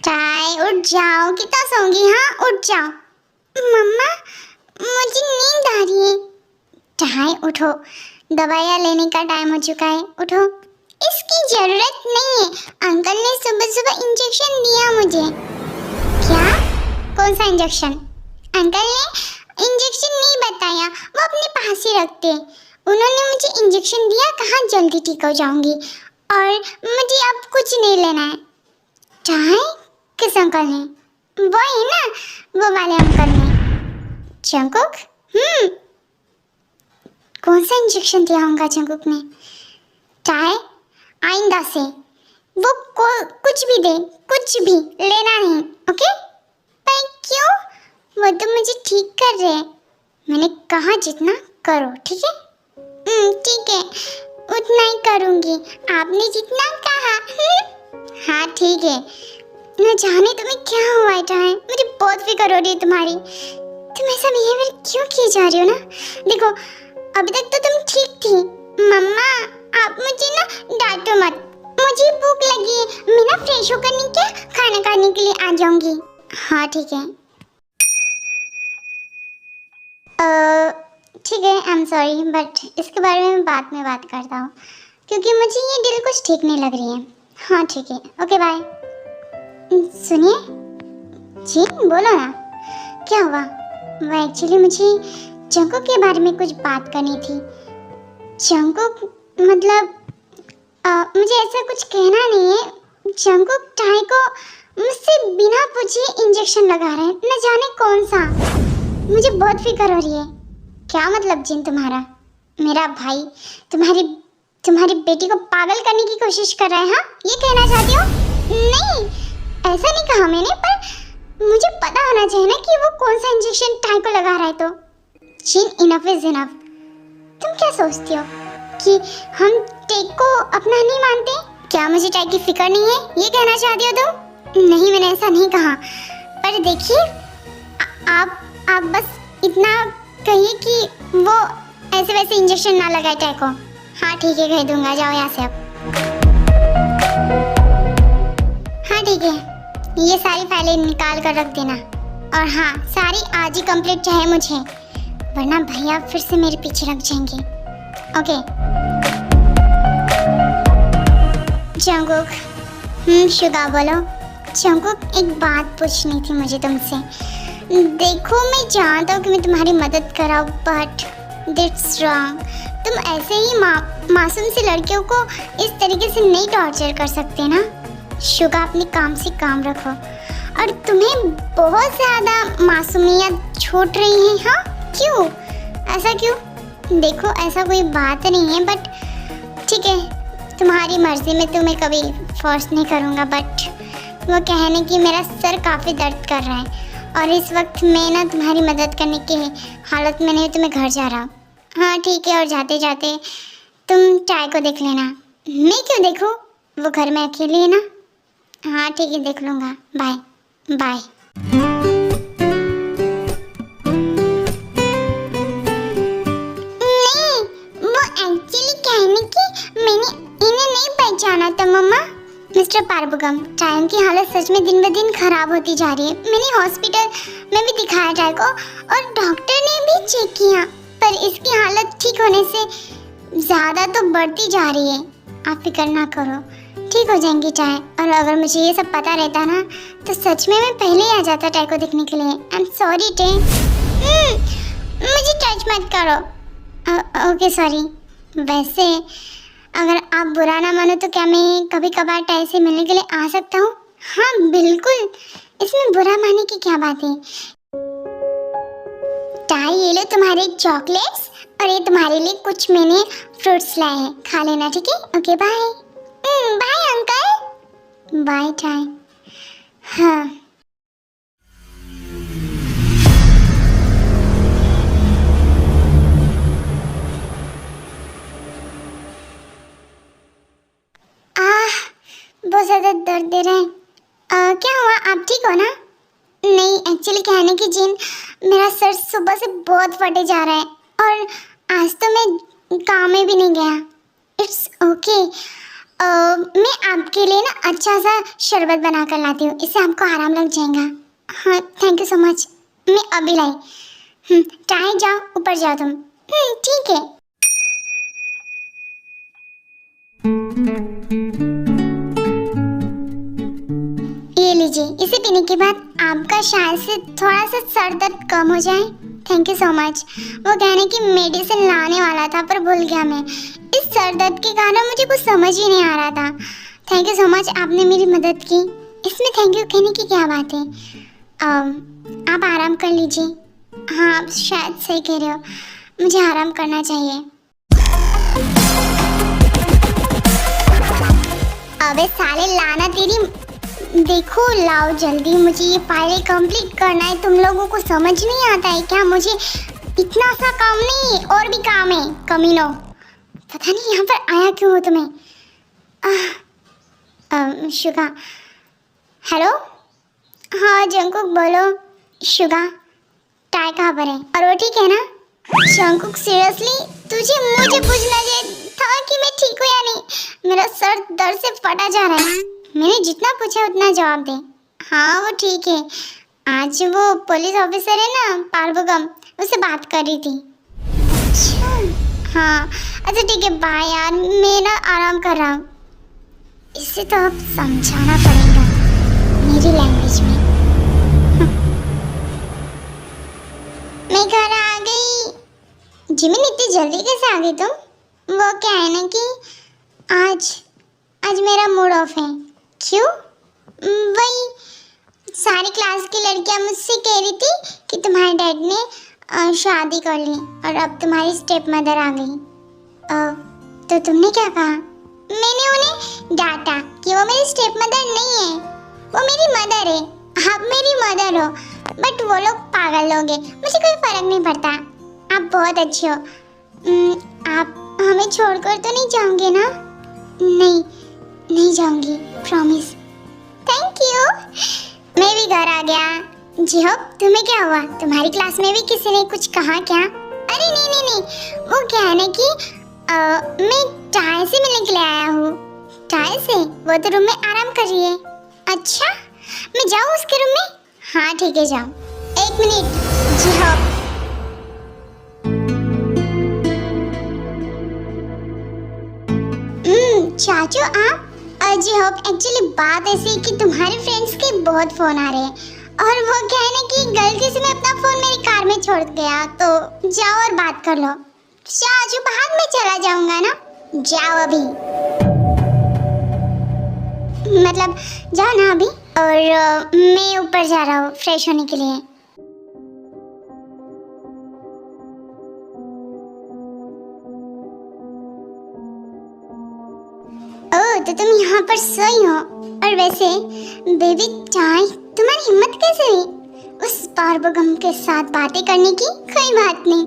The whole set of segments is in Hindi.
टाई उठ जाओ, कितना सोंगी? हाँ उठ जाओ। मम्मा मुझे नींद आ रही है। टाई उठो, दवाइयाँ लेने का टाइम हो चुका है, उठो। इसकी जरूरत नहीं है, अंकल ने सुबह सुबह इंजेक्शन दिया मुझे। क्या? कौन सा इंजेक्शन? अंकल ने इंजेक्शन नहीं बताया, वो अपने पास ही रखते। उन्होंने मुझे इंजेक्शन दिया, कहाँ जल्दी ठीक हो जाऊंगी, और मुझे अब कुछ नहीं लेना है। टाई किस अंकल ने? वो है ना, वो वाले अंकल ने। जंकुक? कौन सा इंजेक्शन दिया होगा जंकुक ने? टाई आइंदा से वो कुछ भी दे, कुछ भी लेना नहीं, ओके? पर क्यों? वो तो मुझे ठीक कर रहे हैं। मैंने कहा जितना करो, ठीक है? ठीक है, उतना ही करूँगी, आपने जितना कहा। हाँ ठीक है। न जाने तुम्हें क्या हुआ है टाई, मुझे बहुत फिक्र हो रही है तुम्हारी। तुम ऐसा बिहेवियर क्यों किए जा रही हो ना? देखो अभी तक तो तुम ठीक थी। मम्मा आप मुझे ना डांटो मत, मुझे भूख लगी है, मैं ना फ्रेश होकर नहीं क्या खाना खाने के लिए आ जाऊंगी। हाँ ठीक है। ठीक है, आई एम सॉरी, बट इसके बारे में बाद में बात करता हूँ, क्योंकि मुझे ये डील कुछ ठीक नहीं लग रही है। हाँ ठीक है, ओके बाय। सुनिए जी, बोलो ना, क्या हुआ? वो एक्चुअली मुझे जंकुक के बारे में कुछ बात करनी थी। जंकुक मतलब मुझे ऐसा कुछ कहना नहीं है। जंकुक टाई को मुझसे बिना पूछे इंजेक्शन लगा रहे हैं, न जाने कौन सा। मुझे बहुत फिक्र हो रही है। क्या मतलब जिन तुम्हारा? मेरा भाई तुम्हारी बेटी को पागल करने की कोशिश कर रहा है? हाँ ये कहना चाहती हो? नहीं ऐसा नहीं कहा मैंने, पर मुझे पता होना चाहिए ना कि वो कौन सा इंजेक्शन टाई को लगा रहा है। तो जिन इनफ इज इनफ। तुम क्या सोचती हो कि हम टेक को अपना नहीं मानते? क्या मुझे टाई की फिक्र नहीं है, ये कहना चाहती हो तुम? नहीं मैंने ऐसा नहीं कहा, पर देखिए आप बस इतना कहिए कि वो ऐसे वैसे इंजेक्शन ना लगाए टाई को। हाँ ठीक है, कह दूंगा, जाओ यहाँ से अब। हाँ ठीक है, ये सारी फाइलें निकाल कर रख देना, और हाँ सारी आज ही कंप्लीट चाहिए मुझे, वरना भैया फिर से मेरे पीछे लग जाएंगे। Okay Jungkook. शुगा बोलो। जंकुक एक बात पूछनी थी मुझे तुमसे। देखो मैं जानता हूँ कि मैं तुम्हारी मदद कराऊँ, बट दैट्स रॉन्ग। तुम ऐसे ही मासूम सी लड़कियों को इस तरीके से नहीं टॉर्चर कर सकते ना। शुगा अपने काम से काम रखो, और तुम्हें बहुत ज़्यादा मासूमियत छूट रही है। हाँ क्यों? ऐसा क्यों? देखो ऐसा कोई बात नहीं है, बट ठीक है तुम्हारी मर्जी, में तुम्हें कभी फोर्स नहीं करूँगा। बट वो कहने की मेरा सर काफ़ी दर्द कर रहा है, और इस वक्त मैं ना तुम्हारी मदद करने की हालत में नहीं, तुम्हें घर जा रहा हूँ। हाँ ठीक है, और जाते जाते तुम टाई को देख लेना। मैं क्यों देखूँ, वो घर में अकेली है ना। हाँ ठीक है, देख लूँगा, बाय बाय। नहीं वो एक्चुअली कहने की मैंने इन्हें नहीं पहचाना था मम्मा। मिस्टर पारबुगम, टाइम की हालत सच में दिन ब दिन खराब होती जा रही है। मैंने हॉस्पिटल में भी दिखाया टाई को, और डॉक्टर ने भी चेक किया, पर इसकी हालत ठीक होने से ज़्यादा तो बढ़ती जा रही है। आप फिक्र ना करो, ठीक हो जाएंगी टाई। और अगर मुझे ये सब पता रहता ना, तो सच में मैं पहले ही आ जाता टाई को देखने के लिए। आई एम सॉरी टे। मुझे टच मत करो। Okay sorry. वैसे अगर आप बुरा ना मानो तो क्या मैं कभी कभार टाई से मिलने के लिए आ सकता हूँ? हाँ बिल्कुल, इसमें बुरा मानने की क्या बात है। टाई ये लो तुम्हारे चॉकलेट्स, और ये तुम्हारे लिए कुछ मैंने फ्रूट्स लाए हैं, खा लेना ठीक है? Okay bye. Bye uncle. Bye tie. हाँ बहुत ज़्यादा दर्द दे रहा है। क्या हुआ, आप ठीक हो ना? नहीं एक्चुअली कहने की जिन, मेरा सर सुबह से बहुत फटे जा रहा है, और आज तो मैं काम में भी नहीं गया। It's okay. मैं आपके लिए ना अच्छा सा शरबत बना कर लाती हूँ, इससे आपको आराम लग जाएगा। हाँ थैंक यू सो मच, मैं अभी लाई। चाहे जाओ, ऊपर जाओ तुम। ठीक है। ये लीजिए, इसे पीने के बाद आपका शायद से थोड़ा सा सर दर्द कम हो जाए। Thank you so much. वो कहने की मेडिसिन लाने वाला था पर भूल गया मैं। इस सर दर्द के कारण मुझे कुछ समझ ही नहीं आ रहा था। थैंक यू सो मच, आपने मेरी मदद की। इसमें थैंक यू कहने की क्या बात है। आप आराम कर लीजिए। हाँ आप शायद सही कह रहे हो, मुझे आराम करना चाहिए। अबे साले लाना तेरी, देखो लाओ जल्दी, मुझे ये फाइल कंप्लीट करना है। तुम लोगों को समझ नहीं आता है क्या? मुझे इतना सा काम नहीं, और भी काम है कमीनो। पता नहीं यहाँ पर आया क्यों हो तुम्हें। शुगा। हेलो, हाँ जंकुक बोलो। शुगा, टाई कहाँ पर है? और वो ठीक है ना? जंकुक सीरियसली तुझे मुझे पूछना था कि मैं ठीक हूँ या नहीं। मेरा सर दर्द से फटा जा रहा है। मैंने जितना पूछा उतना जवाब दे। हाँ वो ठीक है, आज वो पुलिस ऑफिसर है ना पार्वगम, उससे बात कर रही थी। अच्छा हाँ, अच्छा ठीक है बाय यार, मैं ना आराम कर रहा हूँ। इसे तो अब समझाना पड़ेगा मेरी लैंग्वेज में। मैं घर आ गई। जिमिन इतनी जल्दी कैसे आ गई तुम? वो क्या है ना कि आज मेरा मूड ऑफ है। क्यों? वही सारी क्लास की लड़कियां मुझसे कह रही थी कि तुम्हारे डैड ने शादी कर ली और अब तुम्हारी स्टेप मदर आ गई। तो तुमने क्या कहा? मैंने उन्हें डांटा कि वो मेरी स्टेप मदर नहीं है, वो मेरी मदर है। आप मेरी मदर हो, बट वो लोग पागल लोग हैं, मुझे कोई फर्क नहीं पड़ता। आप बहुत अच्छे हो। आप हमें छोड़कर तो नहीं जाओगे ना? नहीं जाऊंगी, प्रॉमिस। Thank you. मैं भी घर आ गया। जी हो, तुम्हें क्या हुआ? तुम्हारी क्लास में भी किसी ने कुछ कहा क्या? अरे नहीं, वो क्या है ना कि मैं टाय से मिलने के लिए आया हूँ। टाय से? वो तो रूम में आराम कर रही है। अच्छा, मैं जाऊँ उसके रूम में? हाँ ठीक है जाओ। 1 मिनट। जी हाँ। चाचू आप? जी हाँ, एक्चुअली बात ऐसी है कि तुम्हारे फ्रेंड्स के बहुत फोन आ रहे हैं और वो क्या है ना कि गलती से मैं अपना फोन मेरी कार में छोड़ गया, तो जाओ और बात कर लो। चाचू बाद में चला जाऊंगा ना? जाओ अभी, मतलब जाओ ना अभी। और मैं ऊपर जा रहा हूँ फ्रेश होने के लिए। ओह तो तुम यहाँ पर सोई हो। और वैसे बेबी चाय, तुम्हारी हिम्मत कैसे हुई उस पार्वगम के साथ बातें करने की? कोई बात नहीं,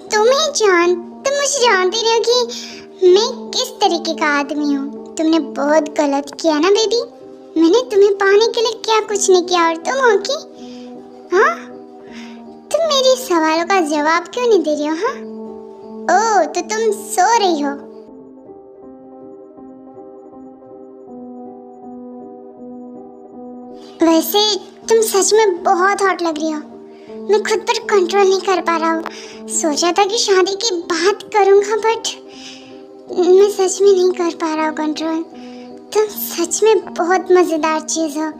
तुम मुझे जानती रहो कि मैं किस तरीके का आदमी हूँ। तुमने बहुत गलत किया ना बेबी। मैंने तुम्हें पाने के लिए क्या कुछ नहीं किया और तुम हो कि हाँ? तुम मेरे सवालों का जवाब क्यों नहीं दे रही हो? हाँ ओह तो तुम सो रही हो। वैसे तुम सच में बहुत हॉट लग रही हो। मैं खुद पर कंट्रोल नहीं कर पा रहा हूँ। सोचा था कि शादी की बात करूँगा बट मैं सच में नहीं कर पा रहा हूँ कंट्रोल। तुम सच में बहुत मज़ेदार चीज़ हो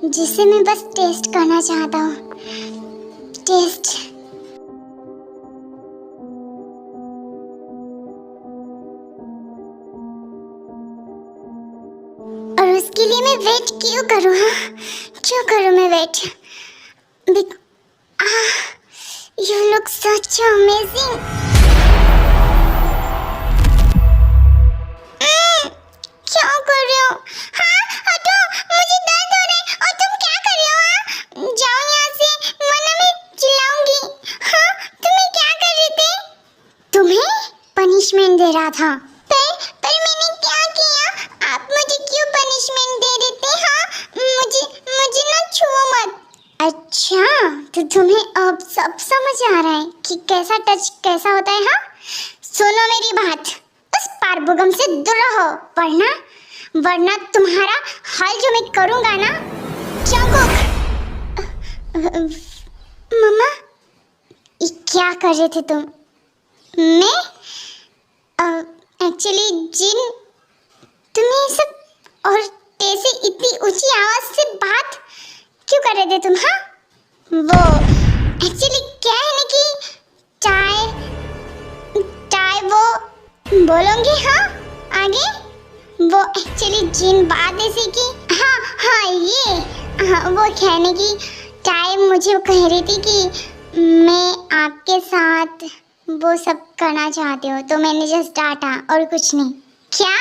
जिसे मैं बस टेस्ट करना चाहता हूँ। टेस्ट। और उसके लिए मैं वेट क्यों करूँ? हाँ क्यों करूँ मैं wait? You look such amazing. क्या कर रहे हो? हाँ हटो, मुझे दर्द हो रहा है। और तुम क्या कर रहे हो? हाँ जाओ यहाँ से वरना मैं चिल्लाऊंगी। हाँ तुम्हें क्या कर रहे थे? तुम्हें पनिशमेंट दे रहा था। पर मैंने क्या किया? आप मुझे क्यों पनिशमेंट दे रहे थे? हाँ मुझे ना छुओ मत। अच्छा तो तुम्हें अब सब समझ आ रहा है कि कैसा टच कैसा होता है? हाँ सुनो मेरी बात, उस पार्वगम से दूर रहो वरना वरना तुम्हारा हाल जो मैं करूँगा ना। जंगकुक। मम्मा, ये क्या कर रहे थे तुम? मैं एक्चुअली जिन, तुम्हें सब और कैसे इतनी ऊंची आवाज से बात क्यों कर रहे थे तुम? हाँ, वो एक्चुअली क्या है ना कि चाय वो बोलोगे? हाँ आगे वो एक्चुअली जिन बात ऐसी कि हाँ ये वो कहने की चाय मुझे कह रही थी कि मैं आपके साथ वो सब करना चाहती हूँ, तो मैंने जस्ट डांटा और कुछ नहीं। क्या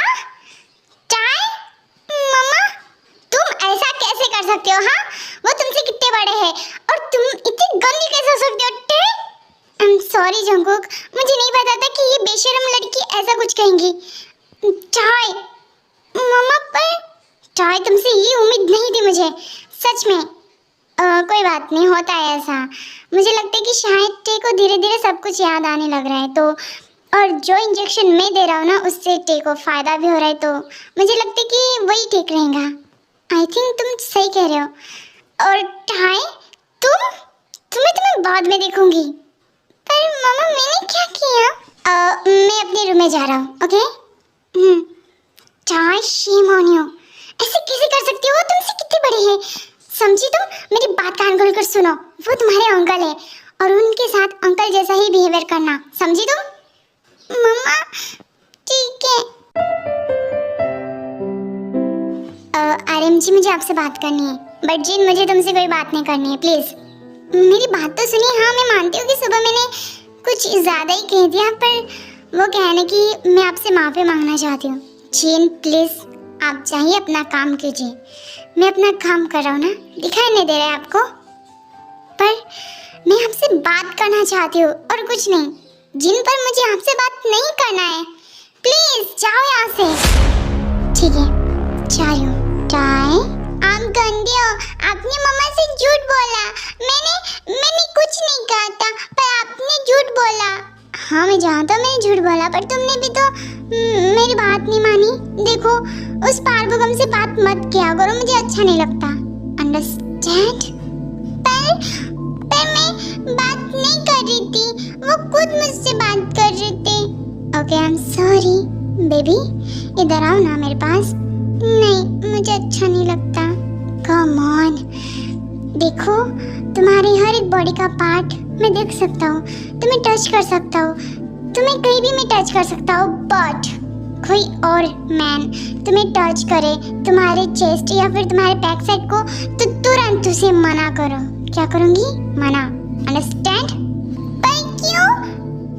चाय? मम्मा, तुम ऐसा कैसे कर सकते हो? हाँ, वो तुमसे कितने बड़े हैं और तुम इतनी गंदी कैसे हो सकते हो? आई एम सॉरी जंगकुक, मुझे नहीं पता था कि ये बेशर्म लड़की ऐसा कुछ कहेंगी। चाय मम्मा, पर चाय तुमसे ये उम्मीद नहीं थी मुझे, सच में। कोई बात नहीं, होता है ऐसा। मुझे लगता है कि शायद टे को धीरे धीरे सब कुछ याद आने लग रहा है, तो और जो इंजेक्शन मैं दे रहा हूँ ना उससे टे को फ़ायदा भी हो रहा है, तो मुझे लगता है कि वही ठीक रहेगा। आई थिंक तुम सही कह रहे हो। और टाई, तुम्हें बाद में देखूंगी। पर मम्मा, मैंने क्या किया? मैं अपने रूम में जा रहा हूँ, okay? Tie, shame on you, ऐसे कैसे कर सकती हो? वो तुमसे कितने बड़े हैं, समझी तुम? मेरी बात कान खोल कर सुनो, वो तुम्हारे अंकल है और उनके साथ अंकल जैसा ही बिहेवियर करना, समझी तुम? मम्मा ठीक है। आरएमजी, मुझे आपसे बात करनी है, बट जिन मुझे तुमसे कोई बात नहीं करनी है, प्लीज मेरी बात तो सुनिए। हाँ, मैं मानती हूँ कि सुबह मैंने कुछ ज़्यादा ही कह दिया, पर वो कहने की मैं आपसे माफ़ी मांगना चाहती हूँ। जिन प्लीज आप जाइए, अपना काम कीजिए। मैं अपना काम कर रहा हूँ ना, दिखाई नहीं दे रहा है आपको? पर मैं आपसे बात करना चाहती हूँ और कुछ नहीं। जिन पर मुझे आपसे बात नहीं करना है, प्लीज जाओ यहाँ से। ठीक है, जा रही हूँ। चाय, आप गंदे हो, आपने मम्मा से झूठ बोला। मैंने कुछ नहीं कहा था, पर आपने झूठ बोला। हाँ, मैं जानता हूँ मैंने झूठ बोला, पर तुमने भी तो मेरी बात नहीं मानी। देखो, उस पारभूगम से बात मत किया करो, मुझे अच्छा नहीं लगता, अंडरस्टैंड? पर मैं बात नहीं कर रही थी, वो खुद मुझसे बात कर रहे थे। Okay, I am sorry baby, इधर आओ ना मेरे पास। नहीं, मुझे अच्छा नहीं लगता। कम ऑन, देखो तुम्हारी हर एक बॉडी का पार्ट मैं देख सकता हूँ, तुम्हें टच कर सकता हूँ, तुम्हें कहीं भी मैं टच कर सकता हूँ, बट कोई और मैन तुम्हें टच करे, तुम्हारे चेस्ट या फिर तुम्हारे बैक साइड को, तो तुरंत उसे मना करो। क्या करूँगी? मना, अंडरस्टैंड? पर क्यों?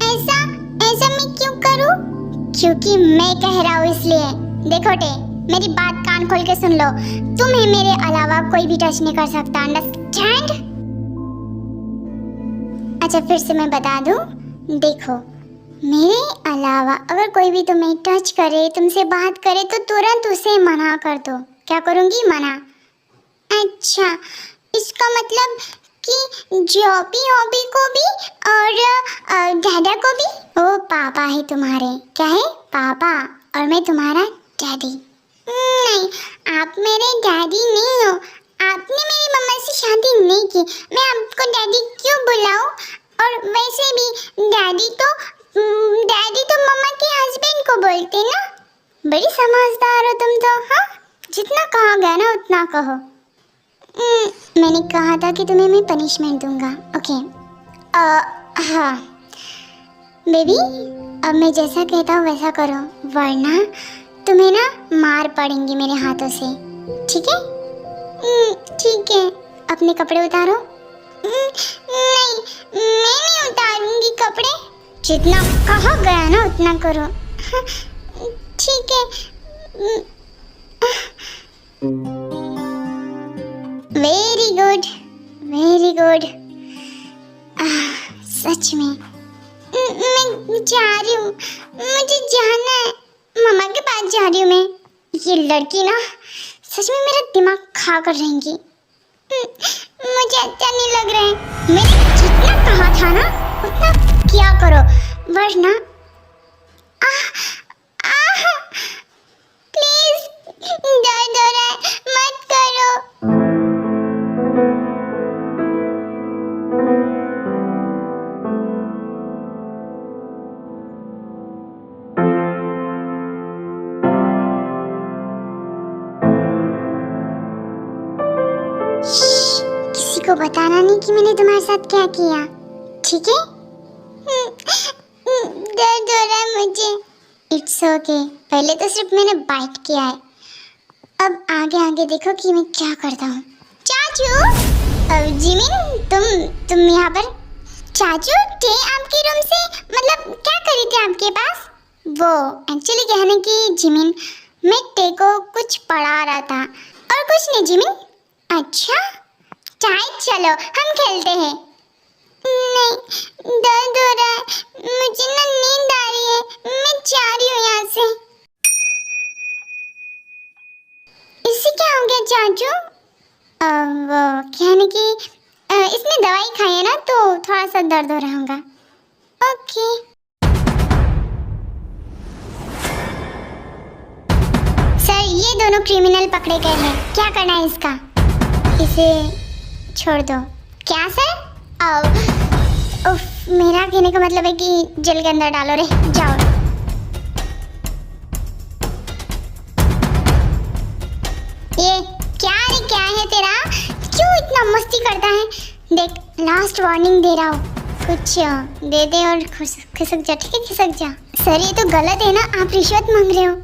ऐसा मैं क्यों करूँ? क्योंकि मैं कह रहा हूँ इसलिए। देखो टे, मेरी बात कान खोल के सुन लो, तुम्हें मेरे अलावा कोई भी टच नहीं कर सकता, अंडरस्टैंड? अच्छा, फिर से मैं बता दूं, देखो मेरे अलावा अगर कोई भी तुम्हें टच करे, तुमसे बात करे, तो तुरंत उसे मना कर दो। क्या करूँगी? मना। अच्छा, इसका मतलब कि हॉबी को भी और डैडा को भी? ओ, पापा है तुम्हारे? क्या है? पापा, और मैं तुम्हारा डैडी? नहीं, आप मेरे डैडी नहीं हो, आपने मेरी मम्मा से शादी नहीं की, मैं आपको डैडी क्यों बुलाऊं? और वैसे भी डैडी तो मम्मा के हस्बैंड को बोलते ना। बड़ी समझदार हो तुम तो। हाँ, जितना कहा गया ना उतना कहो। मैंने कहा था कि तुम्हें मैं पनिशमेंट दूंगा, ओके? हाँ बेबी, अब मैं जैसा कहता हूँ वैसा करो, वरना तुम्हें ना मार पड़ेंगी मेरे हाथों से, ठीक है? ठीक है, अपने कपड़े उतारो। नहीं, मैं नहीं उतारूंगी कपड़े। जितना कहा गया ना उतना करो, ठीक है? Very good, very good. सच में मैं जा रही हूँ, मुझे जाना है, मम्मा के पास जा रही हूँ मैं। ये लड़की ना सच में मेरा दिमाग खा कर रहेंगी। मुझे अच्छा नहीं लग रहा है। मैंने जितना कहा था ना उतना क्या करो, वरना प्लीज दर्द हो रहा है, मत करो। किसी को बताना नहीं कि मैंने तुम्हारे साथ क्या किया, ठीक है? दर्द हो रहा है मुझे। इट्स ओके, पहले तो सिर्फ मैंने बाइट किया है, अब आगे आगे देखो कि मैं क्या करता हूँ। चाचू, जिमिन, तुम यहाँ पर? चाचू थे आपके रूम से, मतलब क्या करी थी आपके पास? वो एक्चुअली कहने की जिमिन, मैं टे को कुछ पढ़ा रहा था और कुछ नहीं जिमिन। अच्छा चाय, चलो हम खेलते हैं। नहीं, दर्द हो रहा है, मुझे ना नींद आ रही है, मैं जा रही हूँ यहाँ से। इससे क्या हो गया चाचू? वो कहने की इसने दवाई खाई है ना, तो थोड़ा सा दर्द हो रहा होगा। ओके। सर, ये दोनों क्रिमिनल पकड़े गए हैं, क्या करना है इसका? इसे छोड़ दो। क्या सर? उफ, मेरा कहने का मतलब है कि जेल के अंदर डालो रे, जाओ। ये क्या रे, क्या है तेरा? क्यों इतना मस्ती करता है? देख, लास्ट वार्निंग दे रहा हूँ, कुछ दे दे और खिसक जा, ठीक है? खिसक जा। सर ये तो गलत है ना, आप रिश्वत मांग रहे हो।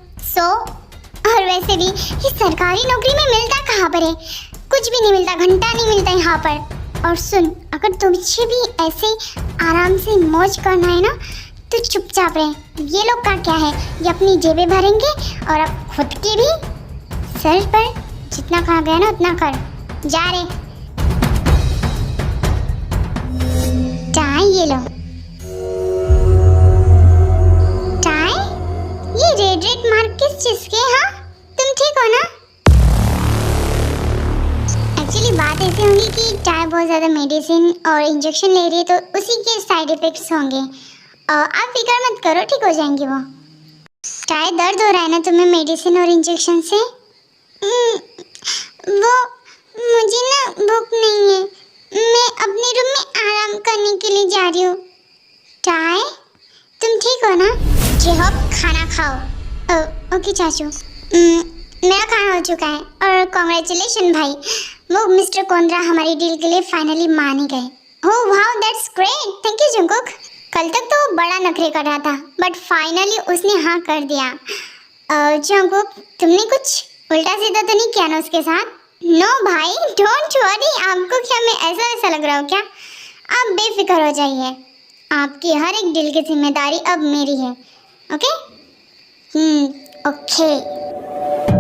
और वैसे भी ये सरकारी नौकरी में मिलता कहाँ पर है? कुछ भी नहीं मिलता, घंटा नहीं मिलता यहाँ पर। और सुन, अगर तुझे भी ऐसे आराम से मौज करना है ना, तो चुपचाप रहे। ये लोग का क्या है, ये अपनी जेबें भरेंगे और अब खुद की भी। सर पर जितना कहा गया ना उतना कर, जा रे। टाई, ये लो टाई। ये रेड मार्क किस चीज के? हाँ, तुम ठीक हो ना? एक्चुअली बात ऐसी होगी कि टाई बहुत ज़्यादा मेडिसिन और इंजेक्शन ले रही है, तो उसी के साइड इफेक्ट्स होंगे। आप फिक्र मत करो, ठीक हो जाएंगे वो। टाई, दर्द हो रहा है ना तुम्हें मेडिसिन और इंजेक्शन से? वो मुझे ना भूख नहीं है, मैं अपने रूम में आराम करने के लिए जा रही हूँ। टाई, तुम ठीक हो ना? जी हाँ, खाना खाओ। ओके चाचू, मेरा खाना हो चुका है और कॉन्ग्रेचुलेशन भाई, वो मिस्टर कोंद्रा हमारी डील के लिए फाइनली मान ही गए। Oh wow, that's great, thank you Jungkook. कल तक तो वो बड़ा नखरे कर रहा था, बट फाइनली उसने हाँ कर दिया। जंगकुक, तुमने कुछ उल्टा सीधा तो नहीं किया ना उसके साथ? नो भाई, डोंट वरी। आपको क्या मैं ऐसा लग रहा हूँ क्या? आप बेफिक्र हो जाइए, आपकी हर एक डील की जिम्मेदारी अब मेरी है। ओके? ओके।